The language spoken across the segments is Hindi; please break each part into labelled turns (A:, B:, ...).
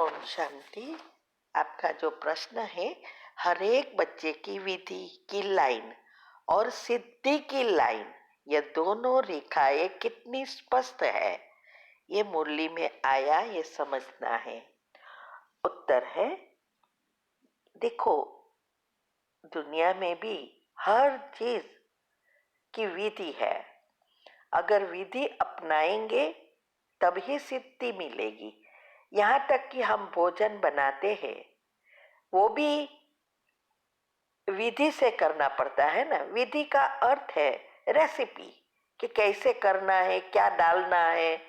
A: ओम शांति। आपका जो प्रश्न है, हर एक बच्चे की विधि की लाइन और सिद्धि की लाइन, ये दोनों रेखाएं कितनी स्पष्ट है, ये मुरली में आया, ये समझना है। उत्तर है, देखो, दुनिया में भी हर चीज की विधि है। अगर विधि अपनाएंगे तभी सिद्धि मिलेगी। यहाँ तक कि हम भोजन बनाते हैं, वो भी विधि से करना पड़ता है ना। विधि का अर्थ है रेसिपी, कि कैसे करना है, क्या डालना है।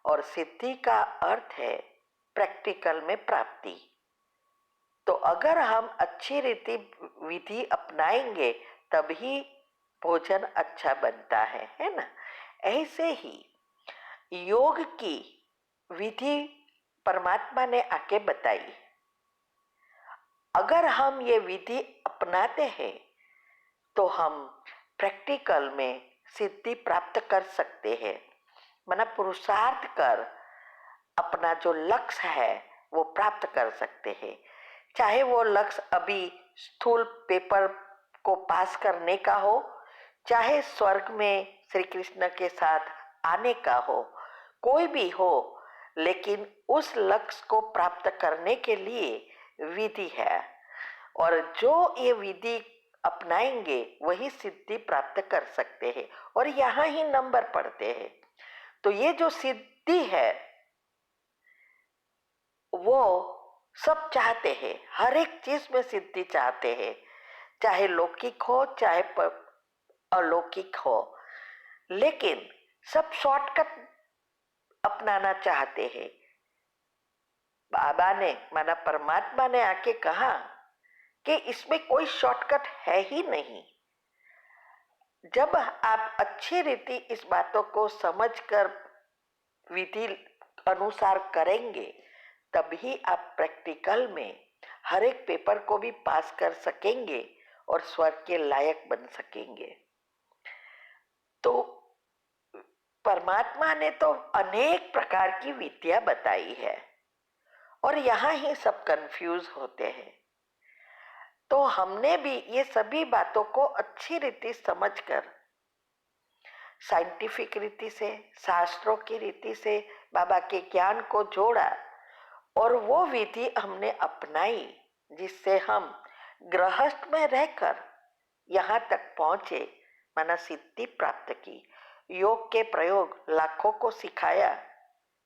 A: और सिद्धि का अर्थ है प्रैक्टिकल में प्राप्ति। तो अगर हम अच्छी रीति विधि अपनाएंगे तभी भोजन अच्छा बनता है ना। ऐसे ही योग की विधि परमात्मा ने आके बताई। अगर हम ये विधि अपनाते हैं तो हम प्रैक्टिकल में सिद्धि प्राप्त कर सकते हैं। माना पुरुषार्थ कर अपना जो लक्ष्य है वो प्राप्त कर सकते हैं। चाहे वो लक्ष्य अभी स्थूल पेपर को पास करने का हो, चाहे स्वर्ग में श्री कृष्ण के साथ आने का हो, कोई भी हो, लेकिन उस लक्ष्य को प्राप्त करने के लिए विधि है। और जो ये विधि अपनाएंगे वही सिद्धि प्राप्त कर सकते हैं। और यहाँ ही नंबर पड़ते हैं। तो ये जो सिद्धि है वो सब चाहते हैं, हर एक चीज में सिद्धि चाहते हैं, चाहे लौकिक हो चाहे अलौकिक हो। लेकिन सब शॉर्टकट अपनाना चाहते हैं। बाबा ने, माना परमात्मा ने आके कहा कि इसमें कोई शॉर्टकट है ही नहीं। जब आप अच्छी रीति इस बातों को समझकर विधि अनुसार करेंगे तभी आप प्रैक्टिकल में हर एक पेपर को भी पास कर सकेंगे और स्वर्ग के लायक बन सकेंगे। तो परमात्मा ने तो अनेक प्रकार की विद्या बताई है और यहाँ ही सब कंफ्यूज होते हैं। तो हमने भी ये सभी बातों को अच्छी रीति समझकर साइंटिफिक रीति से, शास्त्रों की रीति से बाबा के ज्ञान को जोड़ा और वो विधि हमने अपनाई, जिससे हम गृहस्थ में रहकर यहाँ तक पहुंचे, माना सिद्धि प्राप्त की। योग के प्रयोग लाखों को सिखाया,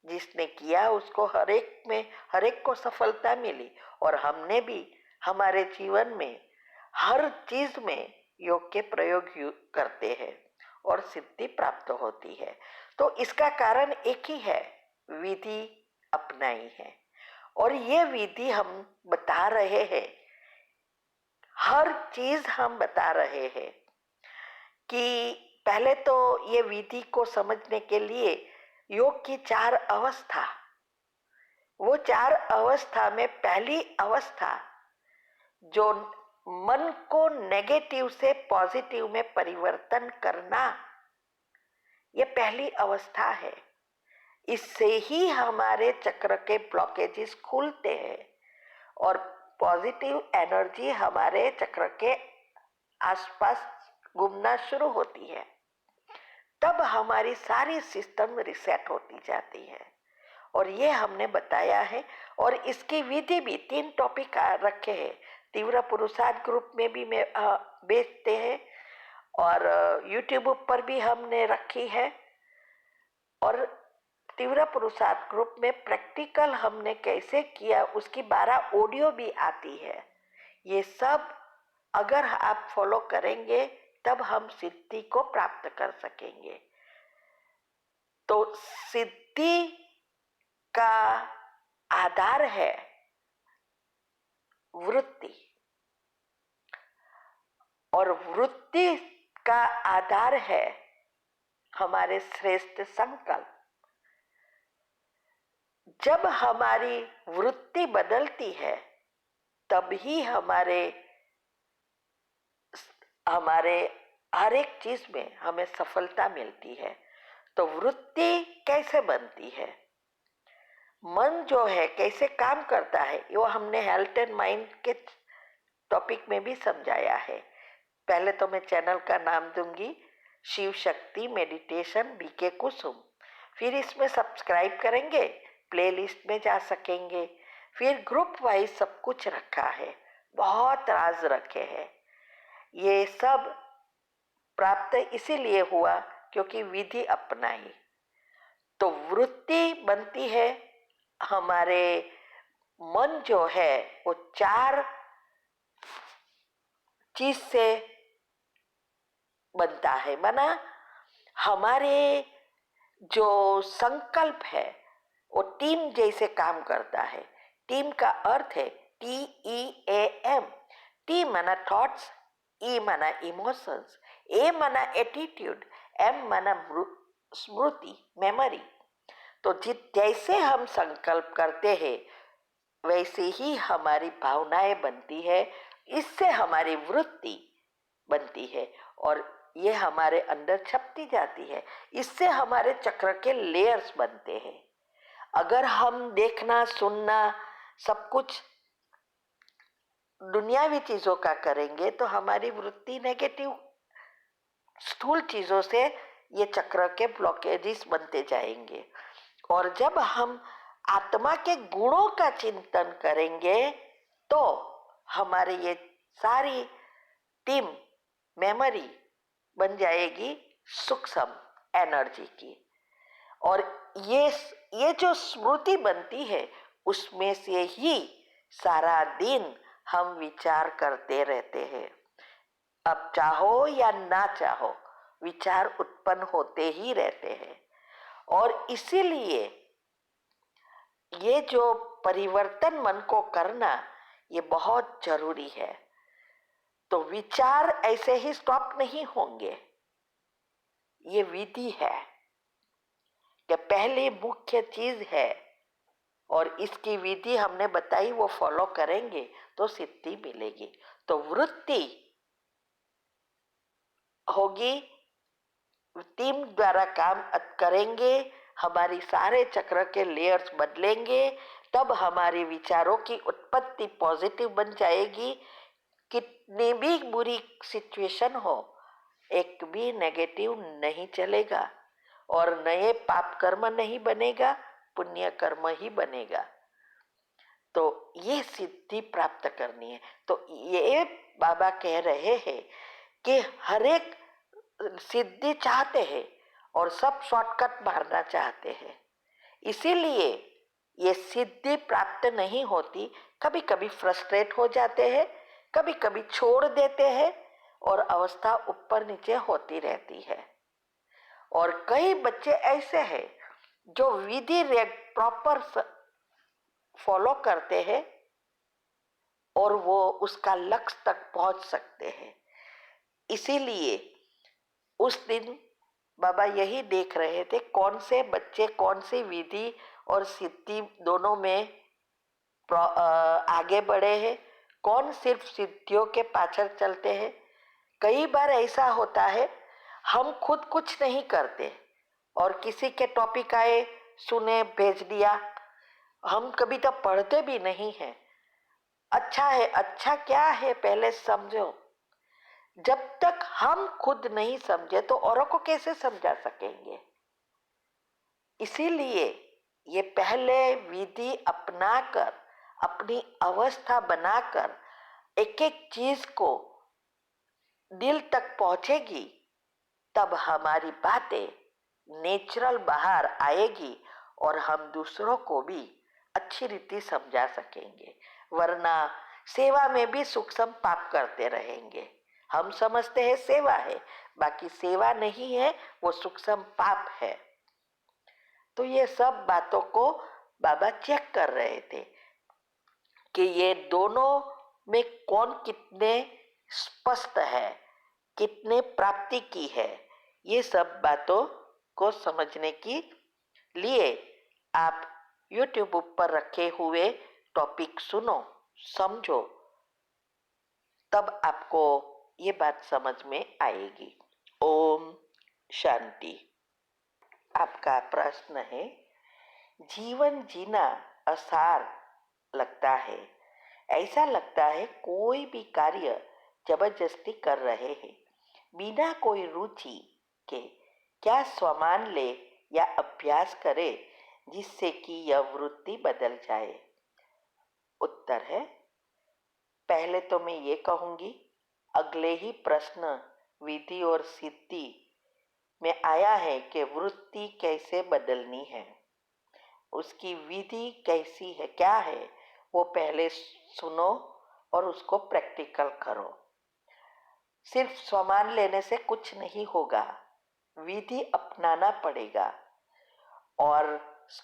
A: जिसने किया उसको हर एक को सफलता मिली। और हमने भी हमारे जीवन में हर चीज में योग के प्रयोग करते हैं और सिद्धि प्राप्त होती है। तो इसका कारण एक ही है, विधि अपनाई है। और ये विधि हम बता रहे हैं, हर चीज हम बता रहे हैं। कि पहले तो ये विधि को समझने के लिए योग की 4 अवस्था, वो 4 अवस्था में पहली अवस्था जो मन को नेगेटिव से पॉजिटिव में परिवर्तन करना, ये पहली अवस्था है। इससे ही हमारे चक्र के ब्लॉकेजेस खुलते हैं और पॉजिटिव एनर्जी हमारे चक्र के आसपास घूमना शुरू होती है। तब हमारी सारी सिस्टम रिसेट होती जाती है। और ये हमने बताया है। और इसकी विधि भी 3 टॉपिक रखे हैं। तीव्र पुरुषार्थ ग्रुप में भी मैं बेचते हैं और यूट्यूब पर भी हमने रखी है। और तीव्र पुरुषार्थ ग्रुप में प्रैक्टिकल हमने कैसे किया उसकी 12 ऑडियो भी आती है। ये सब अगर आप फॉलो करेंगे तब हम सिद्धि को प्राप्त कर सकेंगे। तो सिद्धि का आधार है वृत्ति, और वृत्ति का आधार है हमारे श्रेष्ठ संकल्प। जब हमारी वृत्ति बदलती है तभी हमारे हर एक चीज में हमें सफलता मिलती है। तो वृत्ति कैसे बनती है? मन जो है कैसे काम करता है वो हमने हेल्थ एंड माइंड के टॉपिक में भी समझाया है। पहले तो मैं चैनल का नाम दूंगी शिव शक्ति मेडिटेशन बीके कुसुम। फिर इसमें सब्सक्राइब करेंगे, प्लेलिस्ट में जा सकेंगे। फिर ग्रुप वाइज सब कुछ रखा है, बहुत राज रखे हैं। ये सब प्राप्त इसीलिए हुआ क्योंकि विधि अपनाई। तो वृत्ति बनती है, हमारे मन जो है वो चार चीज से बनता है। माना हमारे जो संकल्प है वो टीम जैसे काम करता है। टीम का अर्थ है TEAM। टी माना थॉट्स, ई माना इमोशंस, ए माना एटीट्यूड, एम माना स्मृति मेमोरी। तो जैसे हम संकल्प करते हैं वैसे ही हमारी भावनाएं बनती है, इससे हमारी वृत्ति बनती है और ये हमारे अंदर छपती जाती है। इससे हमारे चक्र के लेयर्स बनते हैं। अगर हम देखना सुनना सब कुछ दुनियावी चीजों का करेंगे तो हमारी वृत्ति नेगेटिव स्थूल चीजों से ये चक्र के ब्लॉकेजेस बनते जाएंगे। और जब हम आत्मा के गुणों का चिंतन करेंगे तो हमारी ये सारी टीम मेमोरी बन जाएगी सूक्ष्म एनर्जी की। और ये जो स्मृति बनती है उसमें से ही सारा दिन हम विचार करते रहते हैं। अब चाहो या ना चाहो विचार उत्पन्न होते ही रहते हैं। और इसीलिए ये जो परिवर्तन मन को करना ये बहुत जरूरी है। तो विचार ऐसे ही स्टॉप नहीं होंगे। ये विधि है कि पहली मुख्य चीज है और इसकी विधि हमने बताई, वो फॉलो करेंगे तो सिद्धि मिलेगी। तो वृत्ति होगी, टीम द्वारा काम करेंगे, हमारी सारे चक्र के लेयर्स बदलेंगे, तब हमारे विचारों की उत्पत्ति पॉजिटिव बन जाएगी। कितनी भी बुरी सिचुएशन हो एक भी नेगेटिव नहीं चलेगा और नए पाप कर्म नहीं बनेगा, पुण्य कर्म ही बनेगा। तो ये सिद्धि प्राप्त करनी है। तो ये बाबा कह रहे हैं कि हर एक सिद्धि चाहते हैं और सब शॉर्टकट मारना चाहते हैं। इसीलिए ये सिद्धि प्राप्त नहीं होती। कभी कभी फ्रस्ट्रेट हो जाते हैं, कभी कभी छोड़ देते हैं और अवस्था ऊपर नीचे होती रहती है। और कई बच्चे ऐसे हैं जो विधि प्रॉपर फॉलो करते हैं और वो उसका लक्ष्य तक पहुंच सकते हैं। इसीलिए उस दिन बाबा यही देख रहे थे कौन से बच्चे कौन सी विधि और सिद्धि दोनों में आगे बढ़े हैं, कौन सिर्फ सिद्धियों के पाछड़ चलते हैं। कई बार ऐसा होता है हम खुद कुछ नहीं करते और किसी के टॉपिक आए सुने भेज दिया, हम कभी तो पढ़ते भी नहीं हैं। अच्छा है, अच्छा क्या है पहले समझो। जब तक हम खुद नहीं समझे तो औरों को कैसे समझा सकेंगे। इसीलिए ये पहले विधि अपनाकर अपनी अवस्था बनाकर एक एक चीज को दिल तक पहुंचेगी, तब हमारी बातें नेचुरल बाहर आएगी और हम दूसरों को भी अच्छी रीति समझा सकेंगे। वरना सेवा में भी सूक्ष्म पाप करते रहेंगे। हम समझते हैं सेवा है, बाकी सेवा नहीं है, वो सूक्ष्म पाप है। तो ये सब बातों को बाबा चेक कर रहे थे कि ये दोनों में कौन कितने स्पष्ट है, कितने प्राप्ति की है। ये सब बातों को समझने के लिए आप YouTube ऊपर रखे हुए टॉपिक सुनो, समझो, तब आपको ये बात समझ में आएगी। ओम शांति। आपका प्रश्न है जीवन जीना आसान लगता है। ऐसा लगता है कोई भी कार्य जबरदस्ती कर रहे हैं, बिना कोई रुचि के। क्या सामान ले या अभ्यास करे जिससे कि यह वृत्ति बदल जाए? उत्तर है, पहले तो मैं ये कहूंगी, अगले ही प्रश्न विधि और सिद्धि में आया है कि वृत्ति कैसे बदलनी है, उसकी विधि कैसी है, क्या है, वो पहले सुनो और उसको प्रैक्टिकल करो। सिर्फ सामान लेने से कुछ नहीं होगा, विधि अपनाना पड़ेगा। और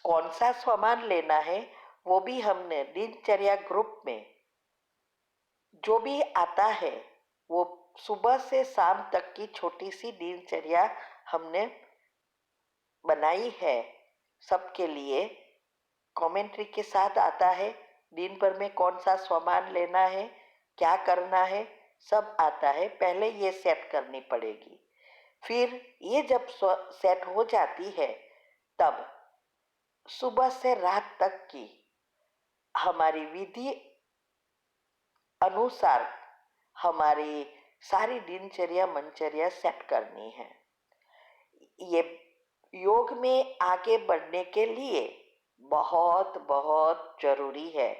A: कौन सा सामान लेना है वो भी हमने दिनचर्या ग्रुप में जो भी आता है, वो सुबह से शाम तक की छोटी सी दिनचर्या हमने बनाई है सबके लिए। कमेंट्री के साथ आता है, दिन भर में कौन सा सामान लेना है, क्या करना है, सब आता है। पहले ये सेट करनी पड़ेगी। फिर ये जब सेट हो जाती है, तब सुबह से रात तक की हमारी विधि अनुसार हमारी सारी दिनचर्या मनचर्या सेट करनी है। ये योग में आगे बढ़ने के लिए बहुत बहुत जरूरी है,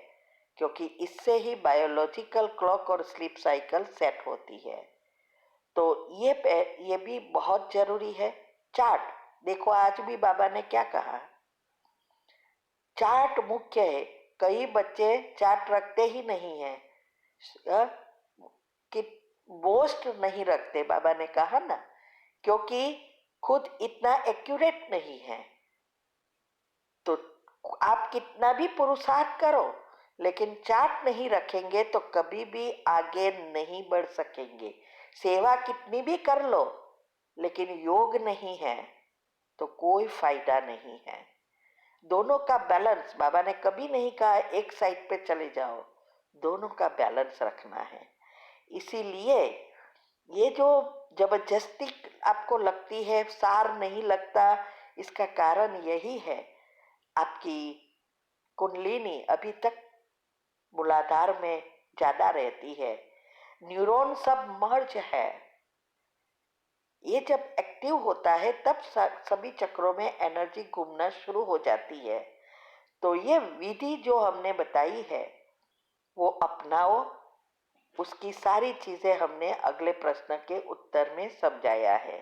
A: क्योंकि इससे ही बायोलॉजिकल क्लॉक और स्लीप साइकिल सेट होती है। तो ये भी बहुत जरूरी है। चार्ट देखो, आज भी बाबा ने क्या कहा, चार्ट मुख्य है। कई बच्चे चार्ट रखते ही नहीं है, कि बोस्ट नहीं रखते, बाबा ने कहा ना, क्योंकि खुद इतना एक्यूरेट नहीं है। तो आप कितना भी पुरुषार्थ करो, लेकिन चार्ट नहीं रखेंगे तो कभी भी आगे नहीं बढ़ सकेंगे। सेवा कितनी भी कर लो, लेकिन योग नहीं है तो कोई फायदा नहीं है। दोनों का बैलेंस, बाबा ने कभी नहीं कहा एक साइड पे चले जाओ, दोनों का बैलेंस रखना है। इसीलिए ये जो जबरदस्ती आपको लगती है, सार नहीं लगता, इसका कारण यही है, आपकी कुंडलिनी अभी तक मूलाधार में ज्यादा रहती है। न्यूरॉन सब मर्ज है, ये जब एक्टिव होता है तब सभी चक्रों में एनर्जी घूमना शुरू हो जाती है। तो ये विधि जो हमने बताई है वो अपनाओ। उसकी सारी चीजें हमने अगले प्रश्न के उत्तर में समझाया है।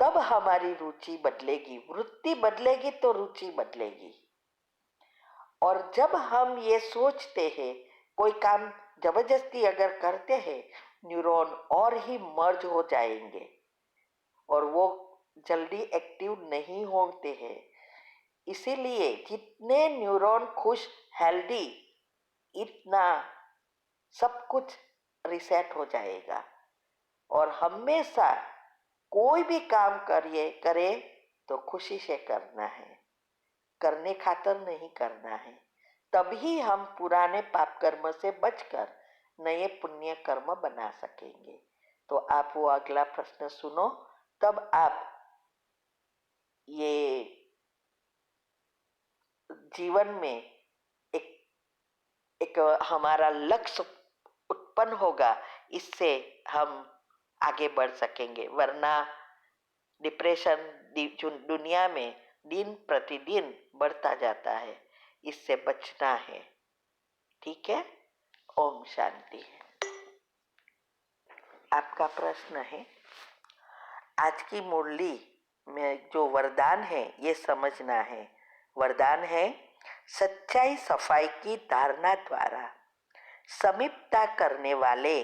A: तब हमारी रुचि बदलेगी, वृत्ति बदलेगी तो रुचि बदलेगी। और जब हम ये सोचते हैं, कोई काम जबरदस्ती अगर करते हैं, न्यूरॉन और ही मर्ज हो जाएंगे और वो जल्दी एक्टिव नहीं होते हैं। इसीलिए जितने न्यूरॉन खुश, हेल्दी, इतना सब कुछ रिसेट हो जाएगा। और हमेशा कोई भी काम करे तो खुशी से करना है, करने खातर नहीं करना है। तभी हम पुराने पाप कर्म से बचकर नए पुण्य कर्म बना सकेंगे। तो आप वो अगला प्रश्न सुनो, तब आप ये जीवन में एक एक हमारा लक्ष्य उत्पन्न होगा, इससे हम आगे बढ़ सकेंगे। वरना डिप्रेशन दुनिया में दिन प्रतिदिन बढ़ता जाता है, इससे बचना है। ठीक है, ओम शांति। आपका प्रश्न है, आज की मुरली में जो वरदान है ये समझना है। वरदान है, सच्चाई सफाई की धारणा द्वारा समीपता करने वाले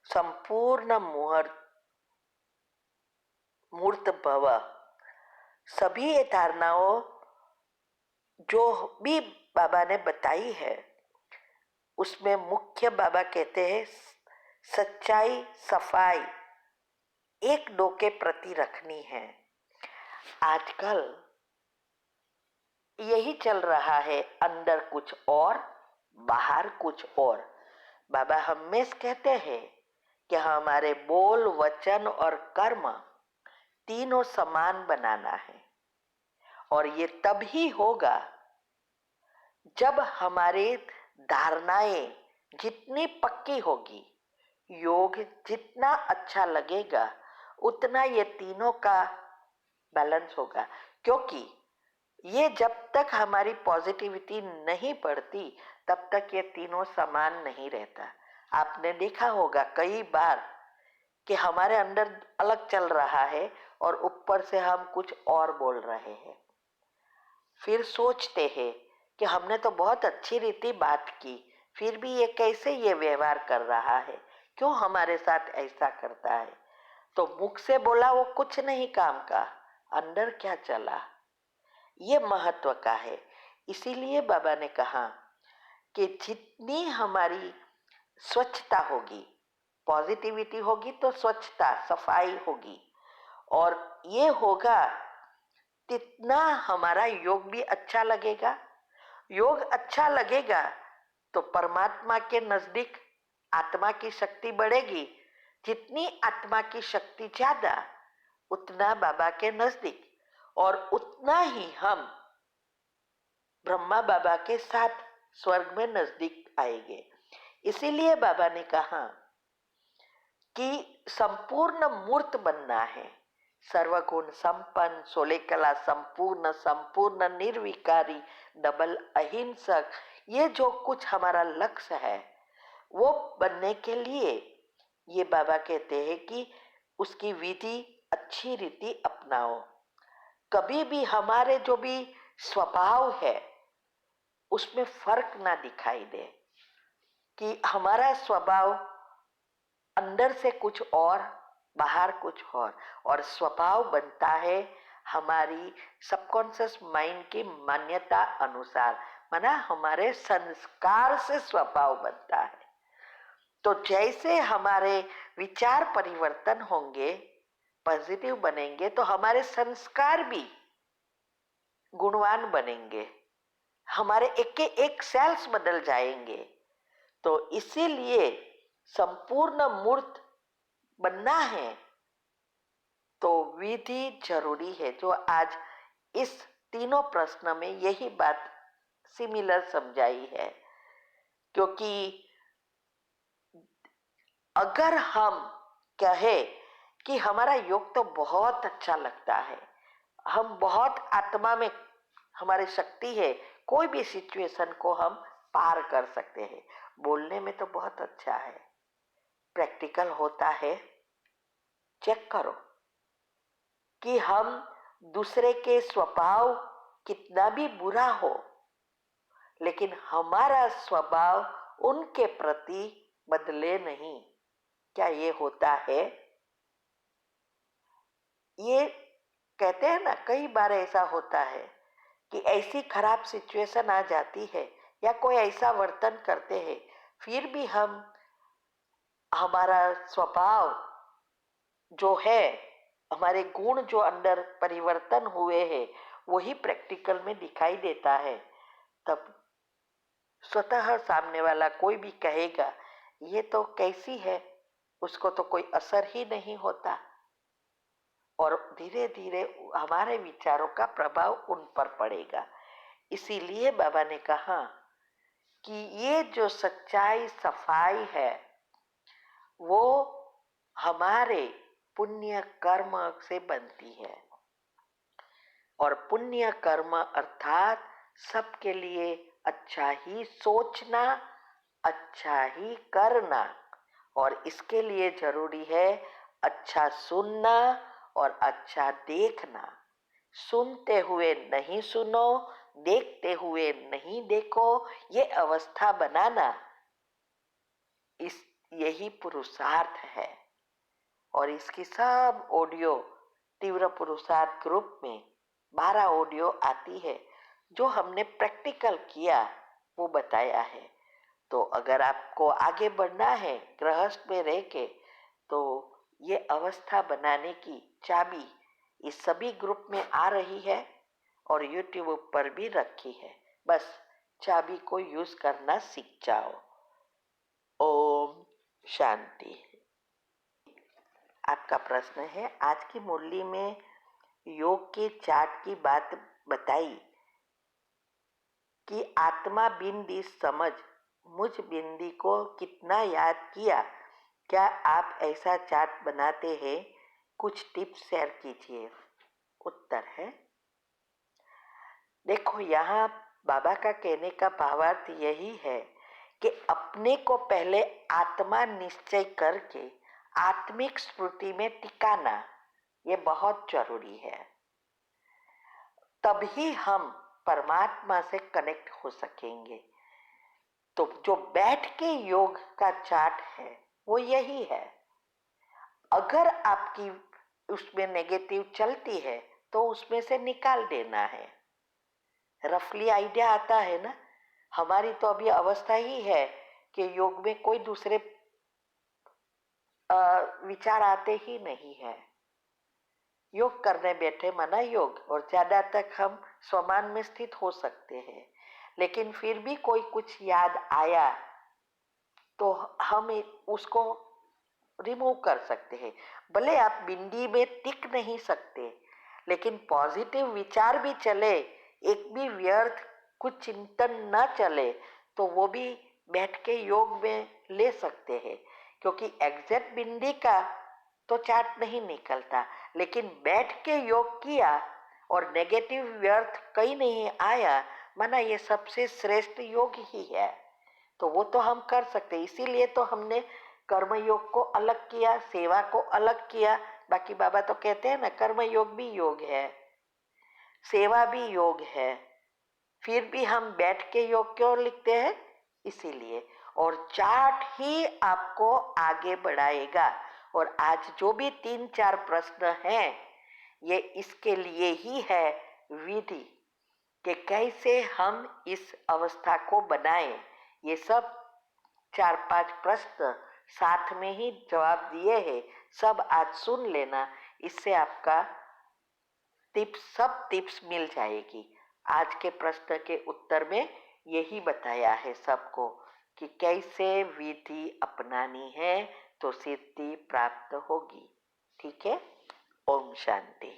A: संपूर्ण मूर्त भव। सभी ये धारणाओं जो भी बाबा ने बताई है, उसमें मुख्य बाबा कहते हैं सच्चाई सफाई एक दो के प्रति रखनी है। आजकल यही चल रहा है, अंदर कुछ और बाहर कुछ और। बाबा हमेशा कहते हैं कि हमारे बोल, वचन और कर्म तीनों समान बनाना है। और ये तब ही होगा जब हमारी धारणाएं जितनी पक्की होगी, योग जितना अच्छा लगेगा, उतना ये तीनों का बैलेंस होगा। क्योंकि ये जब तक हमारी पॉजिटिविटी नहीं बढ़ती तब तक ये तीनों समान नहीं रहता। आपने देखा होगा कई बार कि हमारे अंदर अलग चल रहा है और ऊपर से हम कुछ और बोल रहे हैं। फिर सोचते हैं कि हमने तो बहुत अच्छी रीति बात की, फिर भी ये कैसे ये व्यवहार कर रहा है, क्यों हमारे साथ ऐसा करता है। तो मुख से बोला वो कुछ नहीं काम का, अंदर क्या चला, ये महत्व का है। इसीलिए बाबा ने कहा कि जितनी हमारी स्वच्छता होगी, पॉजिटिविटी होगी तो स्वच्छता सफाई होगी, और ये होगा तितना हमारा योग भी अच्छा लगेगा। योग अच्छा लगेगा तो परमात्मा के नजदीक आत्मा की शक्ति बढ़ेगी। जितनी आत्मा की शक्ति ज्यादा, उतना बाबा के नजदीक, और उतना ही हम ब्रह्मा बाबा के साथ स्वर्ग में नजदीक आएंगे। इसीलिए बाबा ने कहा कि संपूर्ण मूर्त बनना है, सर्वगुण संपन्न, 16 कला संपूर्ण, संपूर्ण निर्विकारी, डबल अहिंसक, ये जो कुछ हमारा लक्ष्य है वो बनने के लिए ये बाबा कहते हैं कि उसकी विधि अच्छी रीति अपनाओ। कभी भी हमारे जो भी स्वभाव है उसमें फर्क ना दिखाई दे कि हमारा स्वभाव अंदर से कुछ और, बाहर कुछ और स्वभाव बनता है हमारी सबकॉन्शियस माइंड की मान्यता अनुसार, माना हमारे संस्कार से स्वभाव बनता है। तो जैसे हमारे विचार परिवर्तन होंगे, पॉजिटिव बनेंगे, तो हमारे संस्कार भी गुणवान बनेंगे, हमारे एक के एक सेल्स बदल जाएंगे। तो इसीलिए संपूर्ण मूर्त बनना है तो विधि जरूरी है, जो आज इस तीनों प्रश्न में यही बात सिमिलर समझाई है। क्योंकि अगर हम कहे कि हमारा योग तो बहुत अच्छा लगता है, हम बहुत आत्मा में हमारी शक्ति है, कोई भी सिचुएशन को हम पार कर सकते हैं, बोलने में तो बहुत अच्छा है, प्रैक्टिकल होता है, चेक करो कि हम दूसरे के स्वभाव कितना भी बुरा हो, लेकिन हमारा स्वभाव उनके प्रति बदले नहीं, क्या ये होता है? ये कहते हैं ना, कई बार ऐसा होता है कि ऐसी खराब सिचुएशन आ जाती है या कोई ऐसा वर्तन करते हैं, फिर भी हम हमारा स्वभाव जो है, हमारे गुण जो अंदर परिवर्तन हुए हैं, वही प्रैक्टिकल में दिखाई देता है। तब स्वतः सामने वाला कोई भी कहेगा ये तो कैसी है, उसको तो कोई असर ही नहीं होता, और धीरे धीरे हमारे विचारों का प्रभाव उन पर पड़ेगा। इसीलिए बाबा ने कहा कि ये जो सच्चाई सफाई है वो हमारे पुण्य कर्म से बनती है, और पुण्य कर्म अर्थात सबके लिए अच्छा ही सोचना, अच्छा ही करना, और इसके लिए जरूरी है अच्छा सुनना और अच्छा देखना। सुनते हुए नहीं सुनो, देखते हुए नहीं देखो, ये अवस्था बनाना, इस यही पुरुषार्थ है। और इसकी सब ऑडियो तीव्र पुरुषार्थ ग्रुप में 12 ऑडियो आती है, जो हमने प्रैक्टिकल किया वो बताया है। तो अगर आपको आगे बढ़ना है गृहस्थ में रह के, तो ये अवस्था बनाने की चाबी इस सभी ग्रुप में आ रही है और यूट्यूब पर भी रखी है, बस चाबी को यूज करना सीख जाओ। ओम शांति। आपका प्रश्न है, आज की मुरली में योग के चार्ट की बात बताई कि आत्मा बिंदी समझ मुझ बिंदी को कितना याद किया। क्या आप ऐसा चार्ट बनाते हैं? कुछ टिप्स शेयर कीजिए। उत्तर है, देखो यहाँ बाबा का कहने का भावार्थ यही है कि अपने को पहले आत्मा निश्चय करके आत्मिक स्मृति में टिकाना ये बहुत जरूरी है। तभी हम परमात्मा से कनेक्ट हो सकेंगे। तो जो बैठ के योग का चार्ट है वो यही है। अगर आपकी उसमें नेगेटिव चलती है तो उसमें से निकाल देना है। रफली आइडिया आता है ना। हमारी तो अभी अवस्था ही है कि योग में कोई दूसरे विचार आते ही नहीं है। योग करने बैठे माना योग, और ज्यादा तक हम स्वमान में स्थित हो सकते हैं, लेकिन फिर भी कोई कुछ याद आया तो हम उसको रिमूव कर सकते हैं। भले आप बिंदी में टिक नहीं सकते, लेकिन पॉजिटिव विचार भी चले, एक भी व्यर्थ कुछ चिंतन न चले, तो वो भी बैठ के योग में ले सकते हैं। क्योंकि एग्जैक्ट बिंदी का तो चार्ट नहीं निकलता, लेकिन बैठ के योग किया और नेगेटिव व्यर्थ कहीं नहीं आया, माना ये सबसे श्रेष्ठ योग ही है। तो वो तो हम कर सकते, इसीलिए तो हमने कर्म योग को अलग किया, सेवा को अलग किया। बाकी बाबा तो कहते हैं ना, कर्म योग भी योग है, सेवा भी योग है। फिर भी हम बैठ के योग क्यों लिखते हैं? इसीलिए। और चार्ट ही आपको आगे बढ़ाएगा। और आज जो भी 3-4 प्रश्न हैं ये इसके लिए ही है, विधि कि कैसे हम इस अवस्था को बनाएं। ये सब 4-5 प्रश्न साथ में ही जवाब दिए हैं, सब आज सुन लेना। इससे आपका सब टिप्स मिल जाएगी। आज के प्रश्न के उत्तर में यही बताया है सबको कि कैसे विधि अपनानी है तो सिद्धि प्राप्त होगी। ठीक है। ओम शांति।